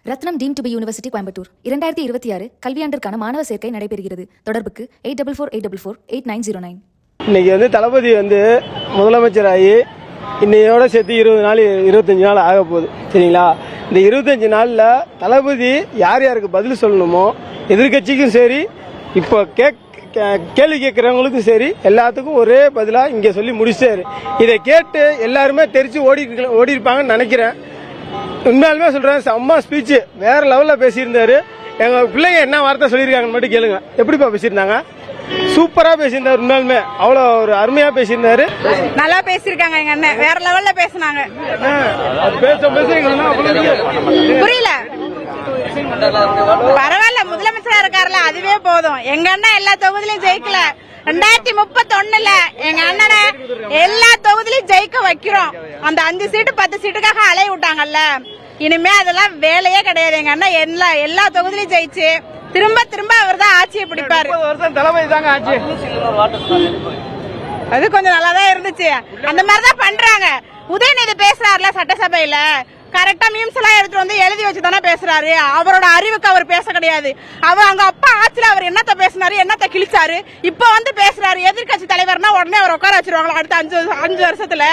Ratnam deemed to be university Coimbatore 2026 கல்வியாண்டிற்கான மாணவர் சேர்க்கை நடைபெறுகிறது. தொடர்புக்கு 8448448909. இன்னைக்கு தளபதி முதலமைச்சராகி இன்னையோட சேர்த்து 20 நாள் 25 நாள் ஆக போகுது. சரிங்களா? இந்த 25 நாளில் தளபதி யார் யாருக்கு பதில் சொல்லணுமோ, எதிர்கட்சிக்கும் சரி, இப்போ கேள்வி கேட்குறவங்களுக்கும் சரி, எல்லாத்துக்கும் ஒரே பதிலாக இங்கே சொல்லி முடிச்சாரு. இதை கேட்டு எல்லாருமே தெரிச்சு ஓடி இருப்பாங்கன்னு நினைக்கிறேன். உண்மையாலுமே சொல்றேன், அம்மா ஸ்பீச் வேற லெவல்ல பேசியிருந்தாரு. எங்க பிள்ளைங்க என்ன வார்த்தை சொல்லியிருக்காங்கன்னு மட்டும் கேளுங்க. எப்படிப்பா பேசியிருந்தாங்க? சூப்பரா பேசியிருந்தாரு. உண்மையாலுமே அவ்வளோ ஒரு அருமையா பேசியிருந்தாரு. நல்லா பேசியிருக்காங்க. எங்க அண்ணன் வேற லெவல்ல பேசினாங்க. புரியல? பரவாயில்ல, முதலமைச்சரா இருக்காருல, அதுவே போதும். எங்க அண்ணன் எல்லா தொகுதியிலும் ஜெயிக்கல. 2031 எங்க அண்ணனை எல்லா தொகுதியிலும் ஜெயிக்க வைக்கிறோம். அந்த 5 சீட்டு 10 சீட்டுக்காக அலைய விட்டாங்கல்ல, இனிமே அதெல்லாம் வேலையே கிடையாது. எங்க அண்ணன் எல்லா தொகுதியிலும் ஜெயிச்சு திரும்ப அவர் தான் ஆட்சியை பிடிப்பாரு. அது கொஞ்சம் நல்லாதான் இருந்துச்சு. அந்த மாதிரிதான் பண்றாங்க. உதயநிதி பேசுறாருல சட்டசபையில, கரெக்டா மீம்ஸ் எல்லாம் எடுத்துட்டு எழுதி வச்சுதானே பேசுறாரு. அவரோட அறிவுக்கு அவர் பேச கிடையாது. அவர் அங்க அப்பா ஆட்சியில அவர் என்னத்த பேசினாரு, என்னத்த கிழிச்சாரு, இப்ப பேசுறாரு. எதிர்கட்சி தலைவர்னா உடனே அவர் உட்கார வச்சிருவாங்களா அடுத்த 5 வருஷத்துல?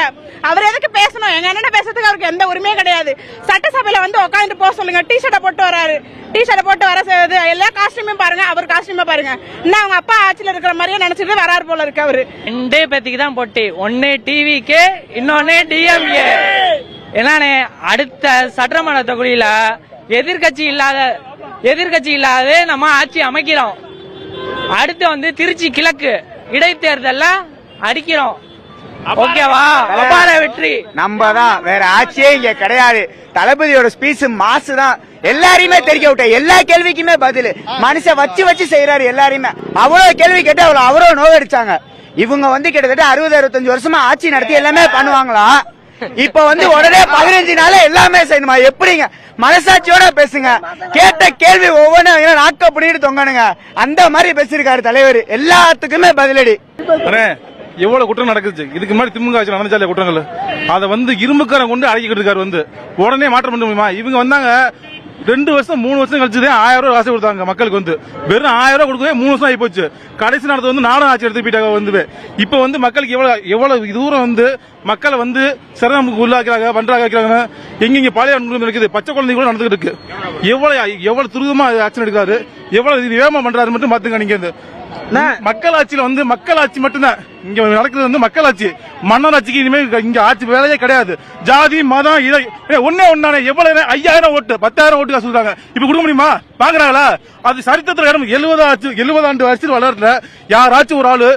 அவர் எதுக்கு பேசணும்? எங்க அண்ணன் பேசுறதுக்கு அவருக்கு எந்த உரிமையும் கிடையாது. சட்டசபையில உட்காந்துட்டு போக சொல்லுங்க. டிஷர்ட்டை போட்டு வராரு. டிஷர்ட்டை போட்டு வர எல்லா காஸ்டியூமையும் பாருங்க, அவர் காஸ்டியூமை பாருங்க. இன்னும் அவங்க அப்பா ஆட்சியில இருக்கிற மாதிரியே நினைச்சிட்டு வராரு போல இருக்கு. அவரு 2 பேத்துக்கு தான் போட்டி. ஒன்னு டிவிக்கு, இன்னொன்னு டிஎம்கே. என்னன்னு அடுத்த சட்டமன்ற தொகுதியில எதிர்கட்சி இல்லாத நம்ம ஆட்சி அமைக்கிறோம். அடுத்து திருச்சி கிழக்கு இடைத்தேர்தல்ல அடிக்கிறோம். ஓகேவா? அபார வெற்றி நம்ம தான். வேற ஆட்சியே இங்க கிடையாது. தளபதியோட ஸ்பீச் மாசு தான். எல்லாரையுமே தெரிக்க விட்ட, எல்லா கேள்விக்குமே பதில் மனுஷன் வச்சு செய்யறாரு. எல்லாரையுமே அவ்வளவு கேள்வி கேட்டு அவ்வளவு நோவடிச்சாங்க. இவங்க கிட்டத்தட்ட 60-65 வருஷமா ஆட்சி நடத்தி எல்லாமே பண்ணுவாங்களாம். இப்ப உடனே 15 நாள் எல்லாமே செய்யணுமா? எப்படிங்க? மனசாட்சியோட பேசுங்க. கேட்ட கேள்வி ஒவ்வொன்றும் நாக்க பண்ணிட்டு தொங்கணுங்க. அந்த மாதிரி பேசிருக்காரு தலைவர். எல்லாத்துக்குமே பதிலடி. எவ்வளவு குற்றம் நடக்குது. இதுக்கு முன்னாடி திமுக ஆட்சி நடந்தாலே குற்றங்கள் அதை இரும்புக்காரன் கொண்டு அடக்கிட்டு இருக்காரு. உடனே மாற்றம் பண்ண முடியுமா? இவங்க 2 வருஷம் 3 வருஷம் கழிச்சுதான் 1000 ரூபாய் காசு கொடுத்தாங்க மக்களுக்கு. வெறும் 1000 ரூபாய் கொடுக்கவே 3 வருஷம் ஆகி போச்சு. கடைசி நேரத்தில் நானும் ஆட்சி எடுத்து போயிட்டாங்க. இப்ப மக்களுக்கு எவ்வளவு தூரம் மக்களை சிரமத்துக்கு உள்ளாக்கிறாங்க, பண்றாங்க வைக்கிறாங்க. எங்க பழைய நடக்குது, பச்சை குழந்தை கூட நடந்துகிட்டு இருக்கு. எவ்வளவு துரிதமா ஆக்ஷன் எடுக்கிறாரு, எவ்வளவு வேகமா பண்றாரு மட்டும் பாத்துங்க. நீங்க மக்களாட்சியில மக்களாட்சி மட்டும்தான் இங்க நடக்கிறது. மக்களாட்சி, மன்னராட்சிக்கு இனிமேல் இங்க ஆட்சி வேலையே கிடையாது. ஜாதி மதம் இதை ஒன்னானே. எவ்வளவு 5000 ஓட்டு 10,000 ஓட்டு சொல்றாங்க. இப்ப கொடுக்க முடியுமா? பாக்குறாங்களா? அது சரித்திரத்துல 70 ஆண்டு வயசுல வளரல யாராச்சும் ஒரு ஆளு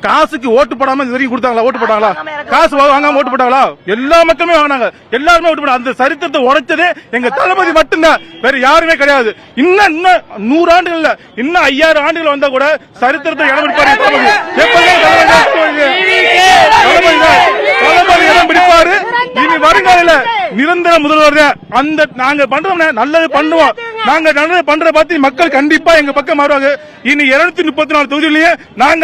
காசுக்கு ஓட்டு போடாம இது வரைக்கும் கொடுத்தாங்களா? ஓட்டு போட்டாங்களா? காசு வாங்காம ஓட்டு போட்டாங்களா? எல்லா மக்களுமே வாங்கினாங்க. எல்லாருமே ஓட்டு போட்டாங்க. அந்த சரித்திரத்தை உடைச்சதே எங்க தளபதி மட்டும்தான், வேற யாருமே கிடையாது. இன்னும் 100 ஆண்டுகள் இல்ல, இன்னும் 5000 ஆண்டுகள் வந்தா கூட சரித்திரத்தை இடம் பிடிப்பாரு இடம் பிடிப்பாரு. இனி வருங்கால நிரந்தர முதல்வர். அந்த நாங்க பண்றோம், நல்லது பண்ணுவோம். நாங்க நல்லது பண்ற பார்த்து மக்கள் கண்டிப்பா எங்க பக்கம் மாறுவாங்க. இனி 234 தொகுதியிலேயே நாங்க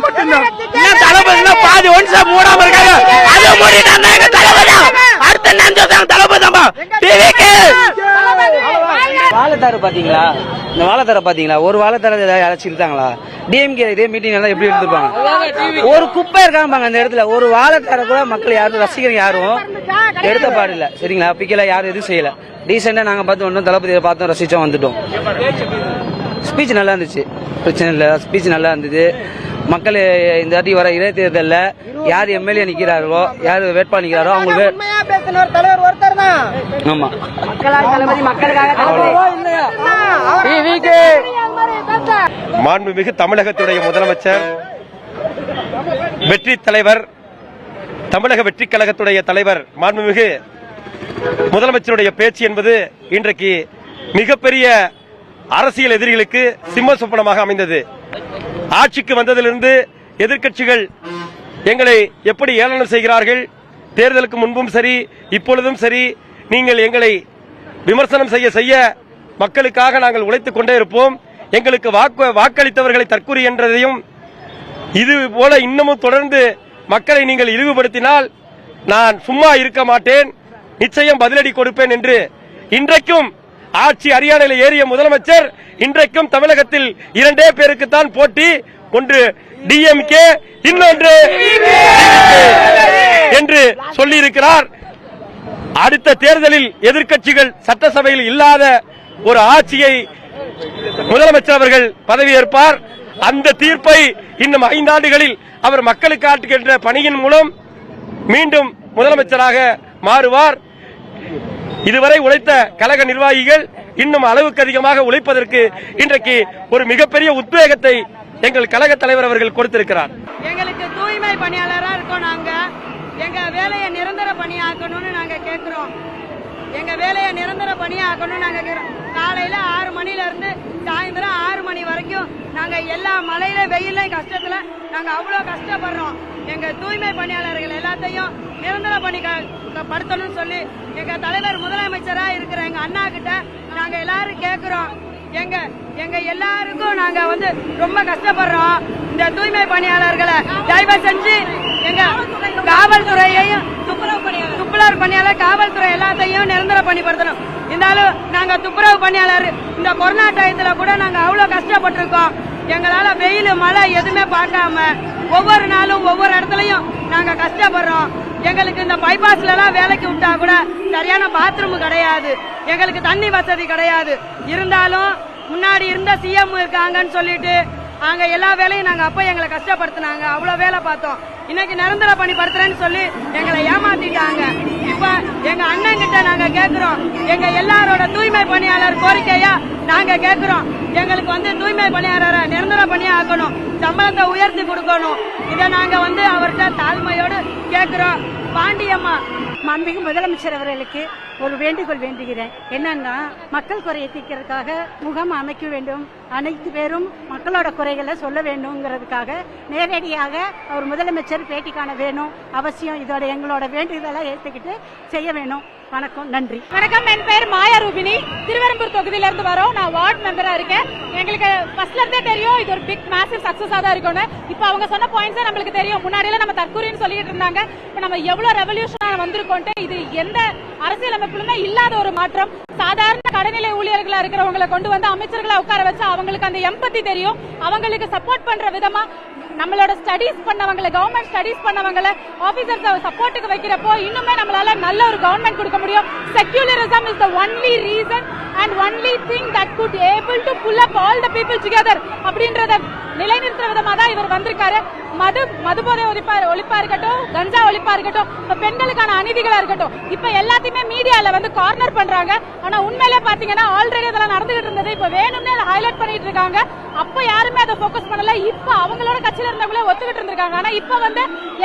மட்டும்தான். பாதி ஒன்சா மூடாம இருக்காங்க. அது மூடிட்டாங்க எங்க தளபதி. அடுத்த நான் தளபதி வாழைத்தார பாத்தீங்களா? இந்த வாழைத்தார பாத்தீங்களா? ஒரு வாழைத்தார அழைச்சி இருக்காங்களா? டிஎம்கே இதே மீட்டிங் எல்லாம் எப்படி எடுத்துப்பாங்க? ஒரு குப்பை இருக்காங்க அந்த இடத்துல. ஒரு வாழைத்தார கூட மக்கள் யாரும் ரசிகர் யாரும் எடுத்த பாடில்ல. சரிங்களா? பிக்கல யாரும் எதுவும் செய்யல. ரீசெண்டா நாங்க பார்த்து ஒன்றும் தளபதியை பார்த்தோம், ரசிச்சோம், வந்துட்டோம். ஸ்பீச் நல்லா இருந்துச்சு, பிரச்சனை இல்லை. ஸ்பீச் நல்லா இருந்தது. மக்கள் இந்த வாட்டி வர இடைத்தேர்தல்ல யார் எம்எல்ஏ நிக்கிறாரோ, யார் வேட்பாளர் நிக்கிறாரோ அவங்களுக்கு ஆமா மாண்புமிகு தமிழகத்துடைய முதலமைச்சர், வெற்றி தலைவர், தமிழக வெற்றி கழகத்துடைய தலைவர் மாண்புமிகு முதலமைச்சருடைய பேச்சு என்பது இன்றைக்கு மிகப்பெரிய அரசியல் எதிரிகளுக்கு சிம்ம சொப்பனமாக அமைந்தது. ஆட்சிக்கு வந்ததிலிருந்து எதிர்க்கட்சிகள் எங்களை எப்படி ஏளனம் செய்கிறார்கள். தேர்தலுக்கு முன்பும் சரி, இப்பொழுதும் சரி, நீங்கள் எங்களை விமர்சனம் செய்ய மக்களுக்காக நாங்கள் உழைத்துக் கொண்டே இருப்போம். எங்களுக்கு வாக்களித்தவர்களை தற்கொலை என்றதையும், இது போல இன்னமும் தொடர்ந்து மக்களை நீங்கள் இழிவுபடுத்தினால் நான் சும்மா இருக்க மாட்டேன், நிச்சயம் பதிலடி கொடுப்பேன் என்று இன்றைக்கும் ஆட்சி அரியணையில் ஏறிய முதலமைச்சர் இன்றைக்கும் தமிழகத்தில் 2 பேருக்குத்தான் போட்டி, ஒன்று டிஎம்கே, இன்னொன்று என்று சொல்லியிருக்கிறார். அடுத்த தேர்தலில் எதிர்க்கட்சிகள் சட்டசபையில் இல்லாத ஒரு ஆட்சியை முதலமைச்சர் அவர்கள் பதவியேற்பார். அந்த தீர்ப்பை இன்னும் 5 ஆண்டுகளில் அவர் மக்களுக்கு ஆற்றுகின்ற பணியின் மூலம் மீண்டும் முதலமைச்சராக மாறுவார். இதுவரை உழைத்த கழக நிர்வாகிகள் இன்னும் அளவுக்கு அதிகமாக உழைப்பதற்கு இன்றைக்கு ஒரு மிகப்பெரிய உத்வேகத்தை எங்கள் கழக தலைவர் அவர்கள் கொடுத்திருக்கிறார். எங்களுக்கு தூய்மை பணியாளரா இருக்கோம். நாங்க எங்க வேலையை நிரந்தர பணியாக்கணும்னு நாங்க கேட்கிறோம். எங்க வேலையை நிரந்தர பணியாக்கணும்னு நாங்க கேட்கிறோம். காலையில 6 மணில இருந்து சாயந்தரம் 6 மணி வரைக்கும் நாங்க எல்லா மழையில வெயில கஷ்டத்துல நாங்க அவ்வளவு கஷ்டப்படுறோம். எங்க தூய்மை பணியாளர்கள் எல்லாத்தையும் நிரந்தர பணி படுத்தணும்னு சொல்லி எங்க தலைவர் முதலமைச்சரா இருக்கிற எங்க அண்ணா கிட்ட நாங்க எல்லாரும் கேட்கிறோம். எங்க எல்லாருக்கும் நாங்க ரொம்ப கஷ்டப்படுறோம். இந்த தூய்மை பணியாளர்களை தயவு செஞ்சு எங்க காவல்துறையையும் துப்புரவு பணியாளர் காவல்துறை எல்லாத்தையும் நிரந்தர பணிப்படுத்தணும். இருந்தாலும் நாங்க துப்புரவு பணியாளர் இந்த கொரோனா டயத்துல கூட நாங்க அவ்வளவு கஷ்டப்பட்டிருக்கோம். எங்களால வெயில் மழை எதுவுமே பார்க்காம ஒவ்வொரு நாளும் ஒவ்வொரு இடத்துலயும் நாங்க கஷ்டப்படுறோம். எங்களுக்கு இந்த பைபாஸ்ல எல்லாம் வேலைக்கு விட்டா கூட சரியான பாத்ரூம் கிடையாது, எங்களுக்கு தண்ணி வசதி கிடையாது. இருந்தாலும் முன்னாடி இருந்த சிஎம் இருக்காங்கன்னு சொல்லிட்டு அங்க எல்லா வேலையும் நாங்க அப்ப எங்களை கஷ்டப்படுத்தினாங்க, அவ்வளவு வேலை பார்த்தோம். இன்னைக்கு நிரந்தர பணிப்படுத்துறேன்னு சொல்லி எங்களை ஏமாத்திட்டாங்க. இப்ப எங்க அண்ணன் கிட்ட நாங்க கேக்குறோம், எங்க எல்லாரோட தூய்மை பணியாளர் கோரிக்கையா நாங்க கேக்குறோம். எங்களுக்கு தூய்மை பணியாளரை நிரந்தர பணியா ஆக்கணும், சம்பளத்தை உயர்த்தி கொடுக்கணும். இதை நாங்க அவர்கிட்ட தாழ்மையோடு கேக்குறோம். பாண்டியம்மா, மாண்புமிகு முதலமைச்சர் அவர்களுக்கு ஒரு வேண்டுகோள் வேண்டுகிறேன். என்னன்னா, மக்கள் குறையை தீர்க்கிறதுக்காக முகாம் அமைக்க வேண்டும், அனைத்து பேரும் மக்களோட குறைகளை சொல்ல வேண்டும்ங்கிறதுக்காக நேரடியாக அவர் முதலமைச்சர் பேட்டி காண வேணும் அவசியம். இதோட எங்களோட வேண்டுதலை ஏற்றுக்கிட்டு செய்ய வேணும். வணக்கம், நன்றி. வணக்கம், என் பேர் மாயா ரூபினி, திருவெரும்பூர் தொகுதியில இருந்து வரோம். நான் வார்டு மெம்பரா இருக்கேன். எங்களுக்கு ஃபர்ஸ்ட்ல இருந்தே தெரியும் இது ஒரு பிக் மேசிவ் சக்சஸா தான் இருக்கும்னு. இப்ப அவங்க சொன்ன பாயிண்ட்ஸ் நம்மளுக்கு தெரியும். முன்னாடியில நம்ம தற்கூரின்னு சொல்லிட்டு இருந்தாங்க, இப்ப நம்ம எவ்வளவு ரெவல்யூஷனா வந்திருக்கோம். இது எந்த அரசியலமைப்பிலுமே இல்லாத ஒரு மாற்றம். சாதாரண கடைநிலை ஊழியர்களா இருக்கிறவங்களை கொண்டு அமைச்சர்களை உட்கார வச்சு அவங்களுக்கு அந்த எம்பத்தி தெரியும். அவங்களுக்கு சப்போர்ட் பண்ற விதமா நம்மளோட ஸ்டடீஸ் பண்ணவங்களை, கவர்மெண்ட் ஸ்டடீஸ் பண்ணவங்களை ஆபீசர்ஸ் சப்போர்ட்டுக்கு வைக்கிறப்போ இன்னுமே நம்மளால நல்ல ஒரு கவர்மெண்ட் கொடுக்க முடியும். Secularism is the only reason and only thing that could able to pull up all the people together அப்படின்றத நிலைநிறுத்துற விதமா தான் இவர் வந்திருக்காரு. மதுபோதை ஒழிப்பா இருக்கட்டும், கஞ்சா ஒழிப்பா இருக்கட்டும், பெண்களுக்கான அநீதிகளா இருக்கட்டும், இப்ப எல்லாத்தையுமே மீடியால கார்னர் பண்றாங்க. ஆனா உண்மையிலே பாத்தீங்கன்னா ஆல்ரெடி அதெல்லாம் நடந்துகிட்டு இருந்தது. இப்ப வேணும்னு ஹைலைட் பண்ணிட்டு இருக்காங்க. அப்ப யாருமே அதை போக்கஸ் பண்ணல. இப்ப அவங்களோட கட்சியில இருந்தவங்களே ஒத்துக்கிட்டு இருந்திருக்காங்க. ஆனா இப்ப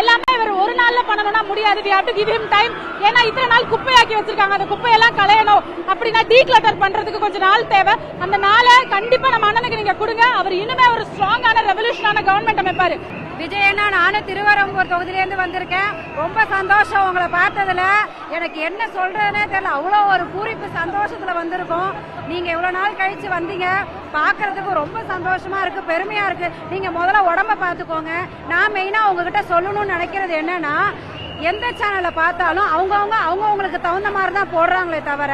எல்லாமே இவர் ஒரு நாள்ல பண்ணணும்னா முடியாது. we have to give him time. ஏன்னா இத்தனை நாள் குப்பையாக்கி வச்சிருக்காங்க. அந்த குப்பையெல்லாம் களையணும் அப்படின்னா டீக்ளட்டர் பண்றதுக்கு கொஞ்சம் நாள் தேவை. அந்த நாளை கண்டிப்பா நம்ம அண்ணனுக்கு நீங்க கொடுங்க. அவர் இன்னுமே ஒரு ஸ்ட்ராங்கான ரெவல்யூஷனான கவர்மெண்ட் அமைப்பாரு. விஜயனா, நானும் திருவரம்பூர் தொகுதியிலேருந்து வந்திருக்கேன். ரொம்ப சந்தோஷம் உங்களை பார்த்ததுல. எனக்கு என்ன சொல்றதுனே தெரியல, அவ்வளோ ஒரு பூரிப்பு சந்தோஷத்துல வந்திருக்கோம். நீங்க இவ்வளவு நாள் கழிச்சு வந்தீங்க, பாக்குறதுக்கு ரொம்ப சந்தோஷமா இருக்கு, பெருமையா இருக்கு. நீங்க முதல்ல உடம்ப பாத்துக்கோங்க. நான் மெயினா உங்ககிட்ட சொல்லணும்னு நினைக்கிறது என்னன்னா, எந்த சேனலை பார்த்தாலும் அவங்கவுங்களுக்கு தகுந்த மாதிரி தான் போடுறாங்களே தவிர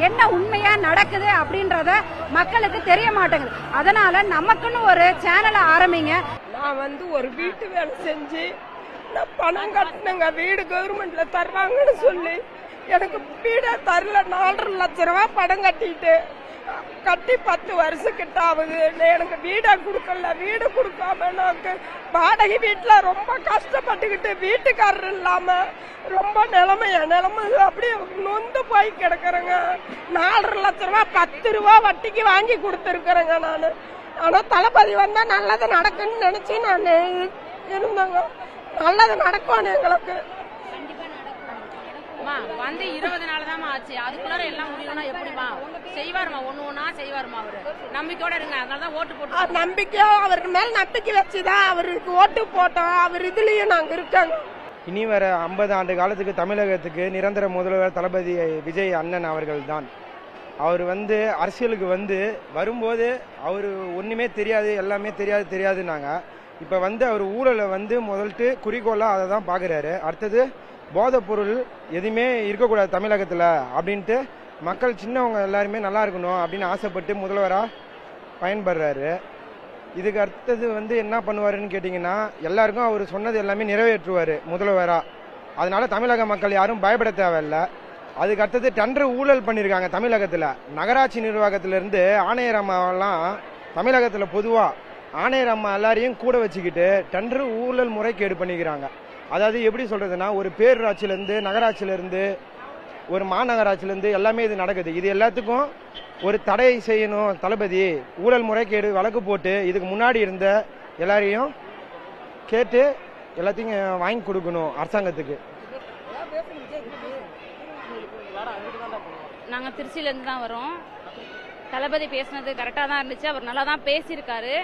என்ன உண்மையா நடக்குது அப்படின்றத மக்களுக்கு தெரிய மாட்டேங்குது. அதனால நமக்குன்னு ஒரு சேனலை ஆரம்பிங்க. நான் ஒரு வீட்டு வேலை செஞ்சு நான் பணம் கட்டினங்க, வீடு கவர்மெண்ட்ல தர்றாங்கன்னு சொல்லி எனக்கு வீடே தரல. 4.5 லட்சம் ரூபாய் பணம் கட்டி 10 வருஷம் கிட்ட ஆகுது. எனக்கு வீடை கொடுக்கல. வீடு கொடுக்காம எனக்கு வாடகை வீட்டுல ரொம்ப கஷ்டப்பட்டுக்கிட்டு, வீட்டுக்காரர் இல்லாம ரொம்ப நிலைமை அப்படியே நொந்து போய் கிடக்குறேங்க. 4.5 லட்சம் ரூபாய் 10 ரூபா வட்டிக்கு வாங்கி கொடுத்துருக்குறேங்க நான். ஆனா தளபதி வந்தா நல்லது நடக்குன்னு நினைச்சு நான் இருந்தேங்க. நல்லது நடக்கும் எங்களுக்கு. 20 நாள் தான் ஆச்சு. அதுக்குள்ளார எல்லாம் முடியும்னா எப்படிமா செய்வாருமா? ஒண்ணா செய்வாருமா? அவரு நம்பிக்கையோட இருங்க. அதனாலதான் ஓட்டு போட்டு நம்பிக்கையோ அவர் மேல நம்பிக்கை வச்சுதான் அவருக்கு ஓட்டு போட்டோம். அவர் இதுலயும் நாங்க இருக்காங்க. இனி வர 50 ஆண்டு காலத்துக்கு தமிழகத்துக்கு நிரந்தர முதல்வர் தளபதி விஜய் அண்ணன் அவர்கள் தான். அவர் அரசியலுக்கு வரும்போது அவர் ஒன்றுமே தெரியாது, எல்லாமே தெரியாதுன்னாங்க. இப்போ அவர் ஊழலை முதல்ட்டு குறிக்கோளாக அதை தான் பார்க்குறாரு. அடுத்தது போதைப் பொருள் எதுவுமே இருக்கக்கூடாது தமிழகத்தில் அப்படின்ட்டு மக்கள் சின்னவங்க எல்லாருமே நல்லா இருக்கணும் அப்படின்னு ஆசைப்பட்டு முதல்வராக பயன்படுறாரு. இதுக்கு அடுத்தது வந்து என்ன பண்ணுவாருன்னு கேட்டிங்கன்னா, எல்லாருக்கும் அவர் சொன்னது எல்லாமே நிறைவேற்றுவார் முதல்வராக. அதனால தமிழக மக்கள் யாரும் பயப்பட தேவையில்லை. அதுக்கு அடுத்தது டெண்டர் ஊழல் பண்ணியிருக்காங்க தமிழகத்தில். நகராட்சி நிர்வாகத்திலேருந்து ஆணையர் அம்மாவெல்லாம் தமிழகத்தில் பொதுவாக ஆணையர் அம்மா எல்லாரையும் கூட வச்சுக்கிட்டு டெண்டர் ஊழல் முறைகேடு பண்ணிக்கிறாங்க. அதாவது எப்படி சொல்கிறதுனா, ஒரு பேரூராட்சியிலேருந்து நகராட்சியிலேருந்து ஒரு மாநகராட்சியிலேருந்து எல்லாமே இது நடக்குது. இது எல்லாத்துக்கும் ஒரு தடை செய்யணும் தளபதி. ஊழல் முறைகேடு வழக்கு போட்டு இதுக்கு முன்னாடி இருந்த எல்லாரையும் கேட்டு எல்லாத்தையும் வாங்கி கொடுக்கணும் அரசாங்கத்துக்கு. நாங்கள் திருச்சியிலேருந்து தான் வரோம். தளபதி பேசினது கரெக்டாக தான் இருந்துச்சு. அவர் நல்லா தான் பேசியிருக்காரு.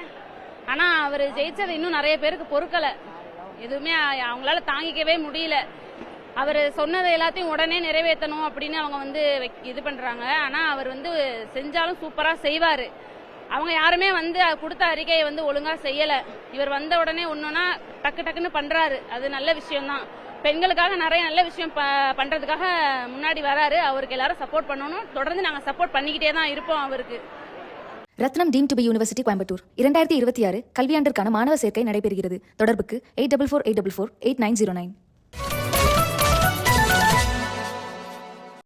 ஆனால் அவர் ஜெயிச்சது இன்னும் நிறைய பேருக்கு பொறுக்கலை. எதுவுமே அவங்களால தாங்கிக்கவே முடியல. அவர் சொன்னது எல்லாத்தையும் உடனே நிறைவேற்றணும் அப்படின்னு அவங்க வந்து இது பண்ணுறாங்க. ஆனால் அவர் வந்து செஞ்சாலும் சூப்பராக செய்வார். அவங்க யாருமே வந்து கொடுத்த அறிக்கையை வந்து ஒழுங்காக செய்யலை. இவர் வந்த உடனே ஒன்றுனா டக்கு டக்குன்னு பண்ணுறாரு. அது நல்ல விஷயம்தான். பெண்களுக்காக நிறைய நல்ல விஷயம் பண்ணுறதுக்காக முன்னாடி வராரு. அவருக்கு எல்லாரும் சப்போர்ட் பண்ணணும். தொடர்ந்து நாங்கள் சப்போர்ட் பண்ணிக்கிட்டே தான் இருப்போம் அவருக்கு. Rathnam deemed to be university Coimbatore 2026 கல்வியாண்டிற்கான மாணவர் சேர்க்கை நடைபெறுகிறது. தொடர்புக்கு 8448448909.